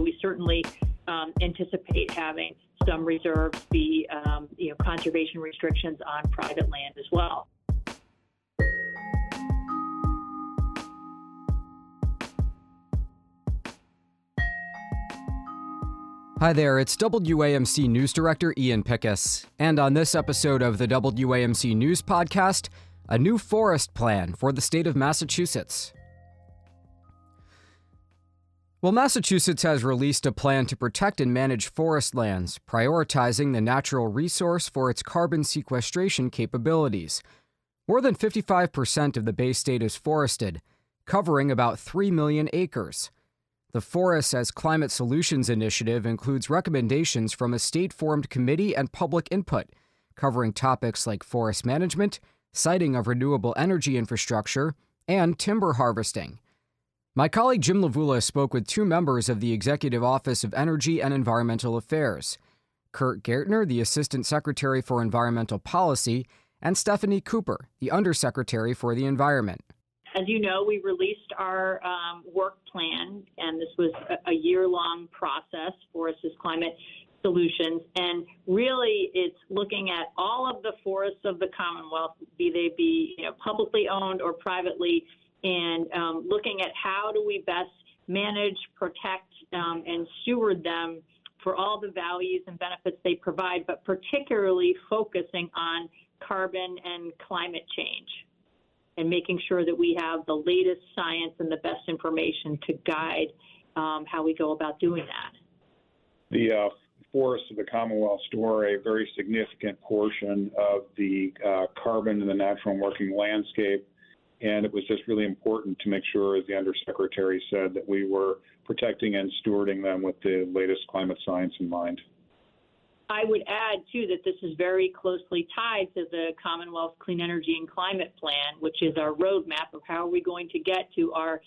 we certainly anticipate having some reserves be, conservation restrictions on private land as well. Hi there, it's WAMC News Director Ian Pickus, and on this episode of the WAMC News Podcast, a new forest plan for the state of Massachusetts. Well, Massachusetts has released a plan to protect and manage forest lands, prioritizing the natural resource for its carbon sequestration capabilities. More than 55% of the Bay State is forested, covering about 3 million acres. The Forests as Climate Solutions Initiative includes recommendations from a state-formed committee and public input, covering topics like forest management, siting of renewable energy infrastructure, and timber harvesting. My colleague Jim Lavula spoke with two members of the Executive Office of Energy and Environmental Affairs, Kurt Gertner, the Assistant Secretary for Environmental Policy, and Stephanie Cooper, the Undersecretary for the Environment. As you know, we released our work plan, and this was a year-long process, Forests as Climate Solutions. And really, it's looking at all of the forests of the Commonwealth, be they publicly owned or privately, and looking at how do we best manage, protect, and steward them for all the values and benefits they provide, but particularly focusing on carbon and climate change, and making sure that we have the latest science and the best information to guide how we go about doing that. The forests of the Commonwealth store a very significant portion of the carbon in the natural and working landscape, and it was just really important to make sure, as the Undersecretary said, that we were protecting and stewarding them with the latest climate science in mind. I would add, too, that this is very closely tied to the Commonwealth Clean Energy and Climate Plan, which is our roadmap of how are we going to get to our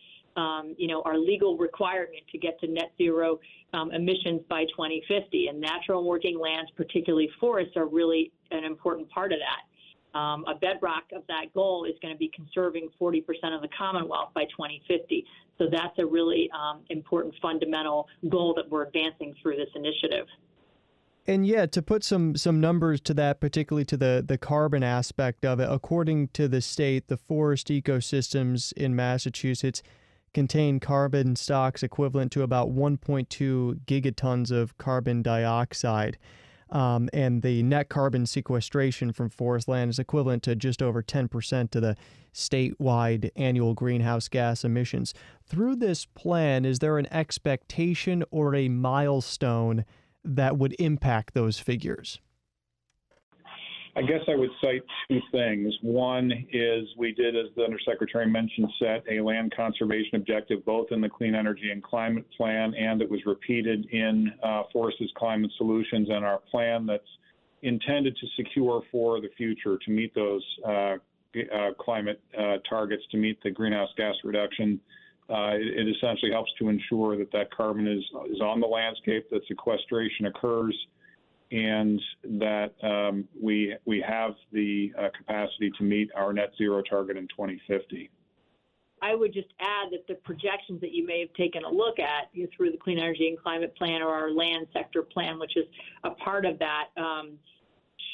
legal requirement to get to net zero emissions by 2050. And natural and working lands, particularly forests, are really an important part of that. A bedrock of that goal is going to be conserving 40% of the Commonwealth by 2050. So that's a really important fundamental goal that we're advancing through this initiative. And yeah, to put some numbers to that, particularly to the carbon aspect of it, according to the state, the forest ecosystems in Massachusetts contain carbon stocks equivalent to about 1.2 gigatons of carbon dioxide. And the net carbon sequestration from forest land is equivalent to just over 10% to the statewide annual greenhouse gas emissions. Through this plan, is there an expectation or a milestone that would impact those figures? I guess I would cite two things. One is we did, as the Undersecretary mentioned, set a land conservation objective both in the Clean Energy and Climate Plan, and it was repeated in Forests as Climate Solutions and our plan that's intended to secure for the future to meet those climate targets, to meet the greenhouse gas reduction. It essentially helps to ensure that carbon is on the landscape, that sequestration occurs, and that we have the capacity to meet our net zero target in 2050. I would just add that the projections that you may have taken a look at through the Clean Energy and Climate Plan or our land sector plan, which is a part of that,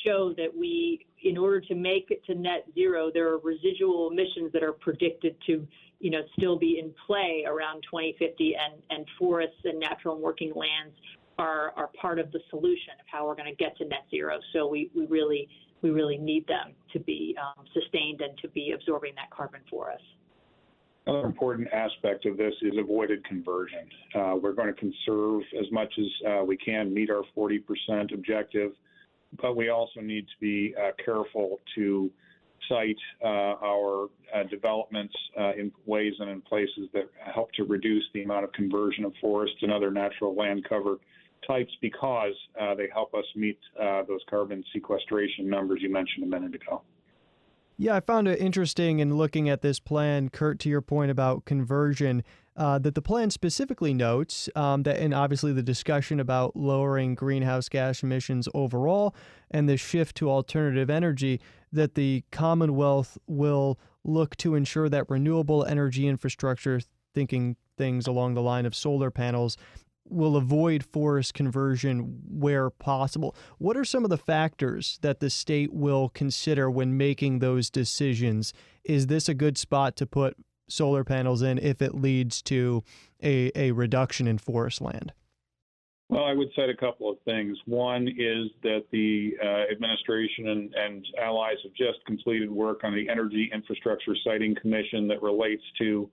show that in order to make it to net zero, there are residual emissions that are predicted to still be in play around 2050, and forests and natural and working lands are part of the solution of how we're going to get to net zero. So we really need them to be sustained and to be absorbing that carbon for us. Another important aspect of this is avoided conversion. We're going to conserve as much as we can, meet our 40% objective, but we also need to be careful to cite our developments in ways and in places that help to reduce the amount of conversion of forests and other natural land cover types, because they help us meet those carbon sequestration numbers you mentioned a minute ago. Yeah, I found it interesting in looking at this plan, Kurt, to your point about conversion, that the plan specifically notes that, and obviously the discussion about lowering greenhouse gas emissions overall and the shift to alternative energy, that the Commonwealth will look to ensure that renewable energy infrastructure, thinking things along the line of solar panels, will avoid forest conversion where possible. What are some of the factors that the state will consider when making those decisions? Is this a good spot to put solar panels in if it leads to a reduction in forest land? Well, I would cite a couple of things. One is that the administration and allies have just completed work on the Energy Infrastructure Siting Commission that relates to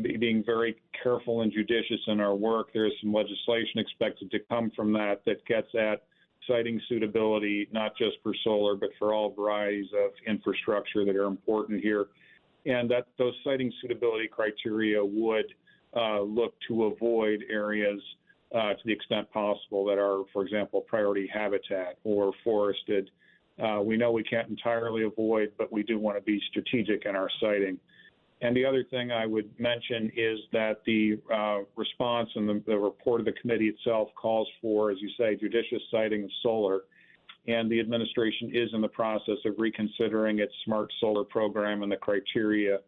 being very careful and judicious in our work. There is some legislation expected to come from that gets at siting suitability, not just for solar, but for all varieties of infrastructure that are important here. And that those siting suitability criteria would look to avoid areas to the extent possible that are, for example, priority habitat or forested. We know we can't entirely avoid, but we do want to be strategic in our siting. And the other thing I would mention is that the response and the report of the committee itself calls for, as you say, judicious siting of solar. And the administration is in the process of reconsidering its smart solar program and the criteria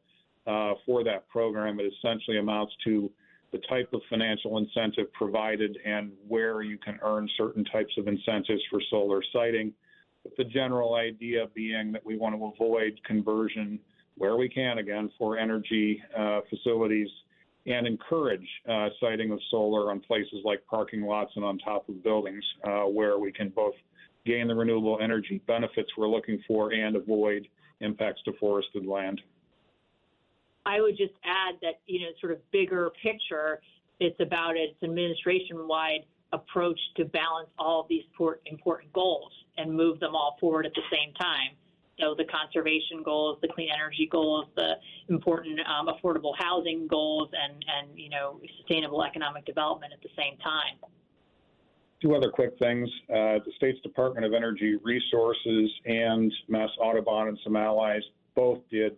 for that program. It essentially amounts to the type of financial incentive provided and where you can earn certain types of incentives for solar siting. But the general idea being that we want to avoid conversion where we can, again, for energy facilities, and encourage siting of solar on places like parking lots and on top of buildings where we can both gain the renewable energy benefits we're looking for and avoid impacts to forested land. I would just add that, sort of bigger picture, it's about its administration-wide approach to balance all of these important goals and move them all forward at the same time. So the conservation goals, the clean energy goals, the important affordable housing goals, and sustainable economic development at the same time. Two other quick things. The state's Department of Energy Resources and Mass Audubon and some allies both did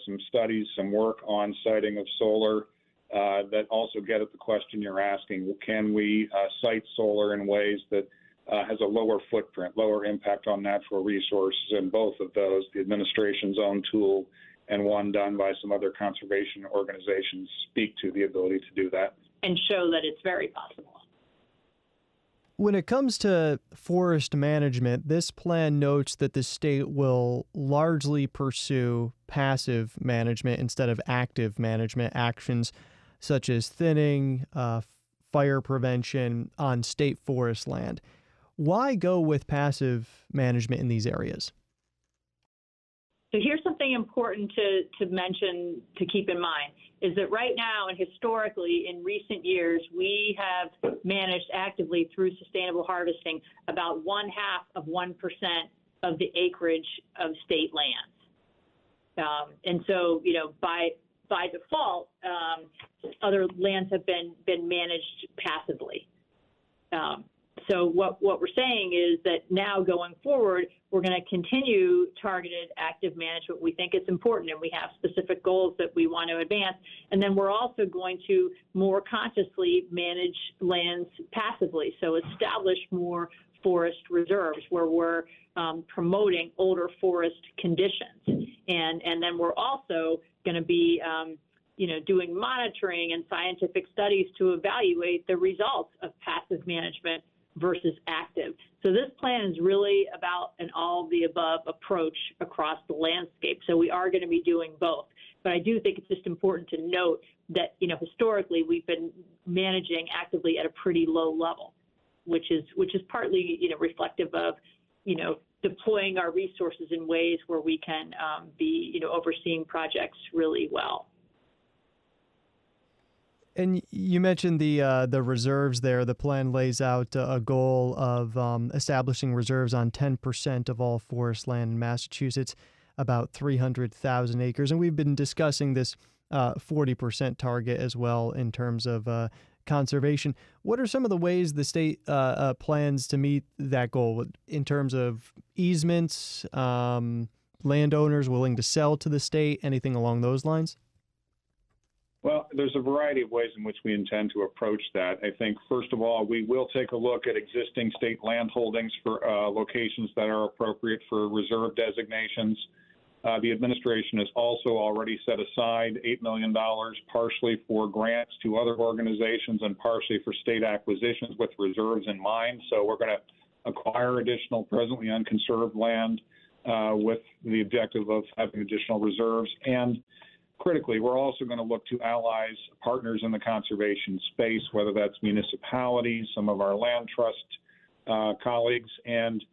some studies, some work on siting of solar that also get at the question you're asking. Can we site solar in ways that has a lower footprint, lower impact on natural resources? And both of those, the administration's own tool and one done by some other conservation organizations, speak to the ability to do that. And show that it's very possible. When it comes to forest management, this plan notes that the state will largely pursue passive management instead of active management actions such as thinning, fire prevention on state forest land. Why go with passive management in these areas? So here's something important to mention, to keep in mind, is that right now and historically in recent years, we have managed actively through sustainable harvesting about 0.5% of the acreage of state lands. And so, by default, other lands have been managed passively. So what we're saying is that now going forward, we're going to continue targeted active management. We think it's important, and we have specific goals that we want to advance. And then we're also going to more consciously manage lands passively, so establish more forest reserves where we're promoting older forest conditions. And then we're also going to be doing monitoring and scientific studies to evaluate the results of passive management versus active. So this plan is really about an all-of-the-above approach across the landscape. So we are going to be doing both. But I do think it's just important to note that, historically we've been managing actively at a pretty low level, which is partly, reflective of, deploying our resources in ways where we can be, overseeing projects really well. And you mentioned the reserves there. The plan lays out a goal of establishing reserves on 10% of all forest land in Massachusetts, about 300,000 acres. And we've been discussing this 40% target as well in terms of conservation. What are some of the ways the state plans to meet that goal in terms of easements, landowners willing to sell to the state, anything along those lines? Well, there's a variety of ways in which we intend to approach that. I think, first of all, we will take a look at existing state land holdings for locations that are appropriate for reserve designations. The administration has also already set aside $8 million, partially for grants to other organizations and partially for state acquisitions with reserves in mind. So we're going to acquire additional presently unconserved land with the objective of having additional reserves. And critically, we're also going to look to allies, partners in the conservation space, whether that's municipalities, some of our land trust colleagues, and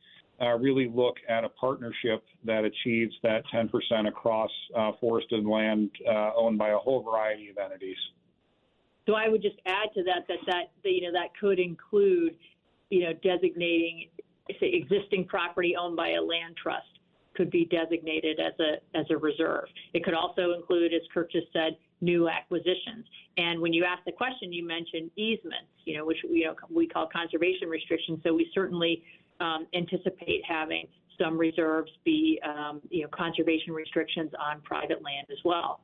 really look at a partnership that achieves that 10% across forested land owned by a whole variety of entities. So I would just add to that that could include, designating, say, existing property owned by a land trust could be designated as a reserve. It could also include, as Kirk just said, new acquisitions. And when you asked the question, you mentioned easements, which we call conservation restrictions. So we certainly anticipate having some reserves be, conservation restrictions on private land as well.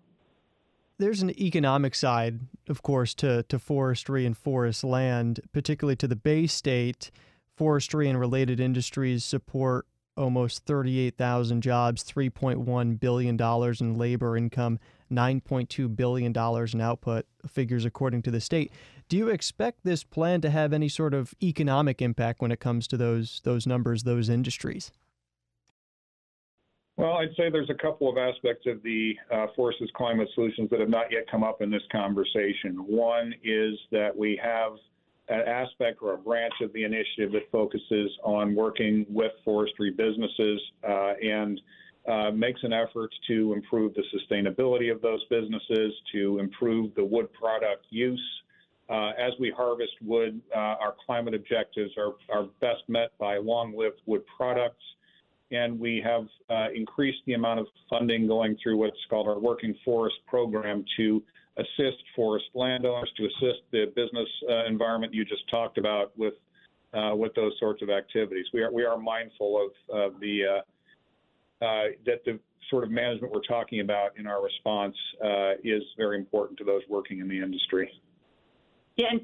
There's an economic side, of course, to forestry and forest land, particularly to the Bay State. Forestry and related industries support almost 38,000 jobs, $3.1 billion in labor income, $9.2 billion in output, figures according to the state. Do you expect this plan to have any sort of economic impact when it comes to those numbers, those industries? Well, I'd say there's a couple of aspects of the Forest's Climate Solutions that have not yet come up in this conversation. One is that we have an aspect or a branch of the initiative that focuses on working with forestry businesses and makes an effort to improve the sustainability of those businesses, to improve the wood product use. As we harvest wood, our climate objectives are best met by long-lived wood products. And we have increased the amount of funding going through what's called our Working Forest Program to assist forest landowners, to assist the business environment you just talked about with those sorts of activities. We are mindful of that the sort of management we're talking about in our response is very important to those working in the industry. Yeah, and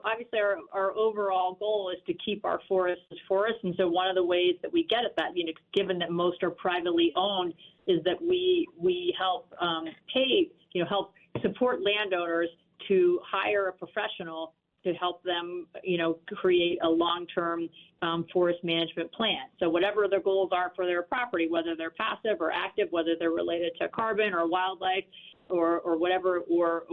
obviously our overall goal is to keep our forests as forests. And so one of the ways that we get at that, given that most are privately owned, is that we help help support landowners to hire a professional to help them, create a long-term forest management plan. So whatever their goals are for their property, whether they're passive or active, whether they're related to carbon or wildlife, or whatever, or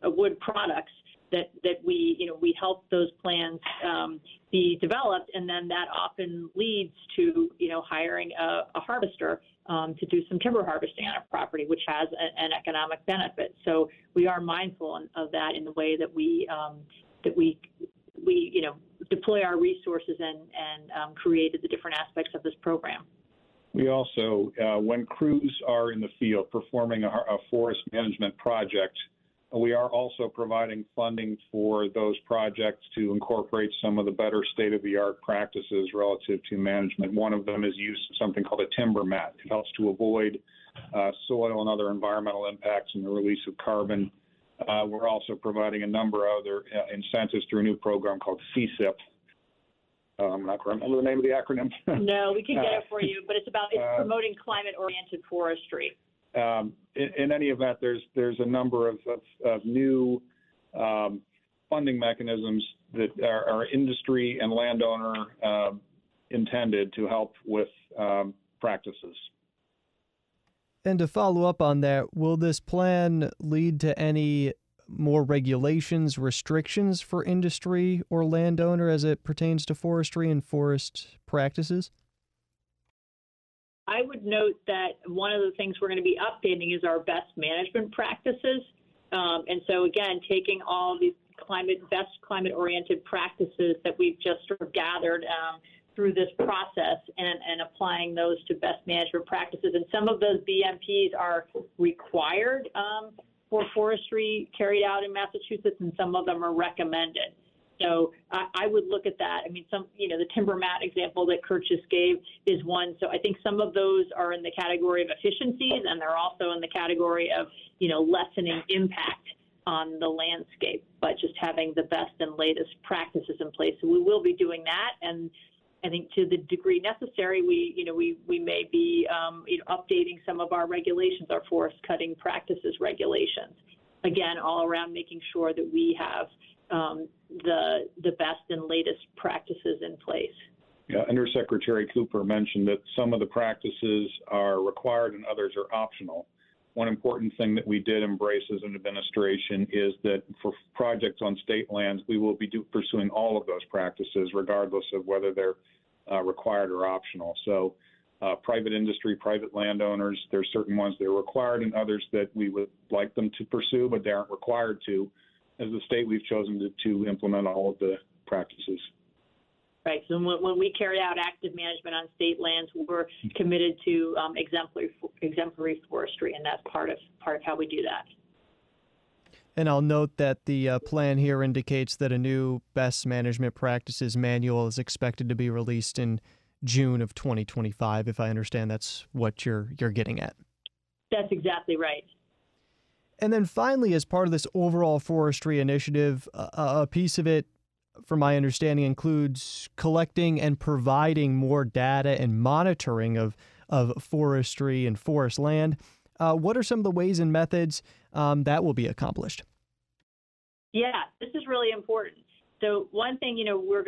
wood products, that we help those plans be developed, and then that often leads to hiring a harvester to do some timber harvesting on a property, which has an economic benefit. So we are mindful of that in the way that we deploy our resources and created the different aspects of this program. We also, when crews are in the field performing a forest management project, we are also providing funding for those projects to incorporate some of the better state-of-the-art practices relative to management. One of them is use of something called a timber mat. It helps to avoid soil and other environmental impacts and the release of carbon. We're also providing a number of other incentives through a new program called CSIP. I'm not going to remember the name of the acronym. No, we can get it for you, but it's promoting climate-oriented forestry. In any event, there's a number of new funding mechanisms that are industry and landowner intended to help with practices. And to follow up on that, will this plan lead to any more regulations, restrictions for industry or landowner as it pertains to forestry and forest practices? I would note that one of the things we're going to be updating is our best management practices. And so, again, taking all these best climate-oriented practices that we've just sort of gathered through this process and applying those to best management practices. And some of those BMPs are required for forestry carried out in Massachusetts, and some of them are recommended. So I would look at that. I mean, the timber mat example that Kurt just gave is one. So I think some of those are in the category of efficiencies, and they're also in the category of, lessening impact on the landscape, but just having the best and latest practices in place. So we will be doing that. And I think to the degree necessary, we may be updating some of our regulations, our forest cutting practices regulations. Again, all around making sure that we have the best and latest practices in place. Yeah, Undersecretary Cooper mentioned that some of the practices are required and others are optional. One important thing that we did embrace as an administration is that for projects on state lands, we will be pursuing all of those practices, regardless of whether they're required or optional. So private industry, private landowners, there's certain ones that are required and others that we would like them to pursue, but they aren't required to. As the state, we've chosen to implement all of the practices. Right. So when we carry out active management on state lands, we're committed to exemplary forestry, and that's part of how we do that. And I'll note that the plan here indicates that a new best management practices manual is expected to be released in June of 2025. If I understand, that's what you're getting at. That's exactly right. And then finally, as part of this overall forestry initiative, a piece of it, from my understanding, includes collecting and providing more data and monitoring of forestry and forest land. What are some of the ways and methods that will be accomplished? Yeah, this is really important. So one thing,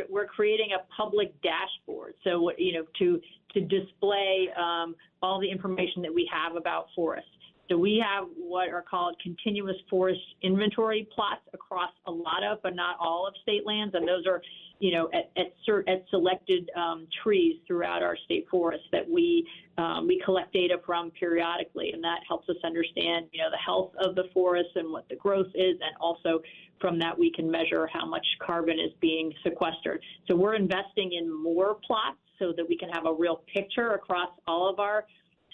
we're creating a public dashboard. So, to display all the information that we have about forests. So we have what are called continuous forest inventory plots across a lot of, but not all of state lands. And those are, at selected trees throughout our state forests that we collect data from periodically. And that helps us understand, the health of the forest and what the growth is. And also from that, we can measure how much carbon is being sequestered. So we're investing in more plots so that we can have a real picture across all of our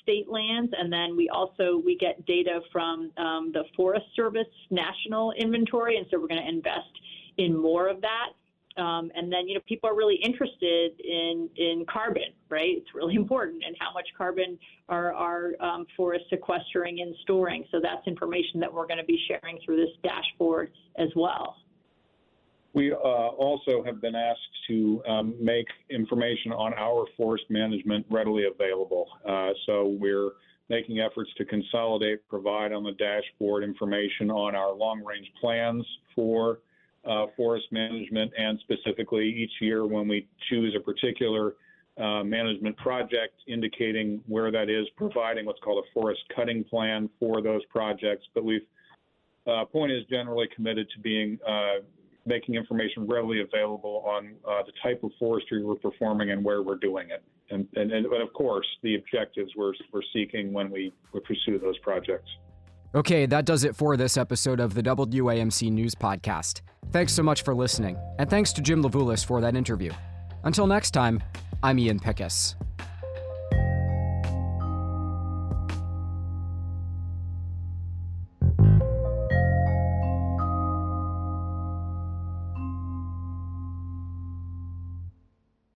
state lands. And then we get data from the Forest Service National Inventory. And so we're going to invest in more of that. And then, people are really interested in carbon, right? It's really important, and how much carbon are forests sequestering and storing. So that's information that we're going to be sharing through this dashboard as well. We also have been asked to make information on our forest management readily available. So we're making efforts to consolidate, provide on the dashboard information on our long-range plans for forest management, and specifically each year when we choose a particular management project, indicating where that is, providing what's called a forest cutting plan for those projects. But Point is generally committed to being making information readily available on the type of forestry we're performing and where we're doing it. And of course, the objectives we're seeking when we pursue those projects. Okay, that does it for this episode of the WAMC News Podcast. Thanks so much for listening, and thanks to Jim Levulis for that interview. Until next time, I'm Ian Pickus.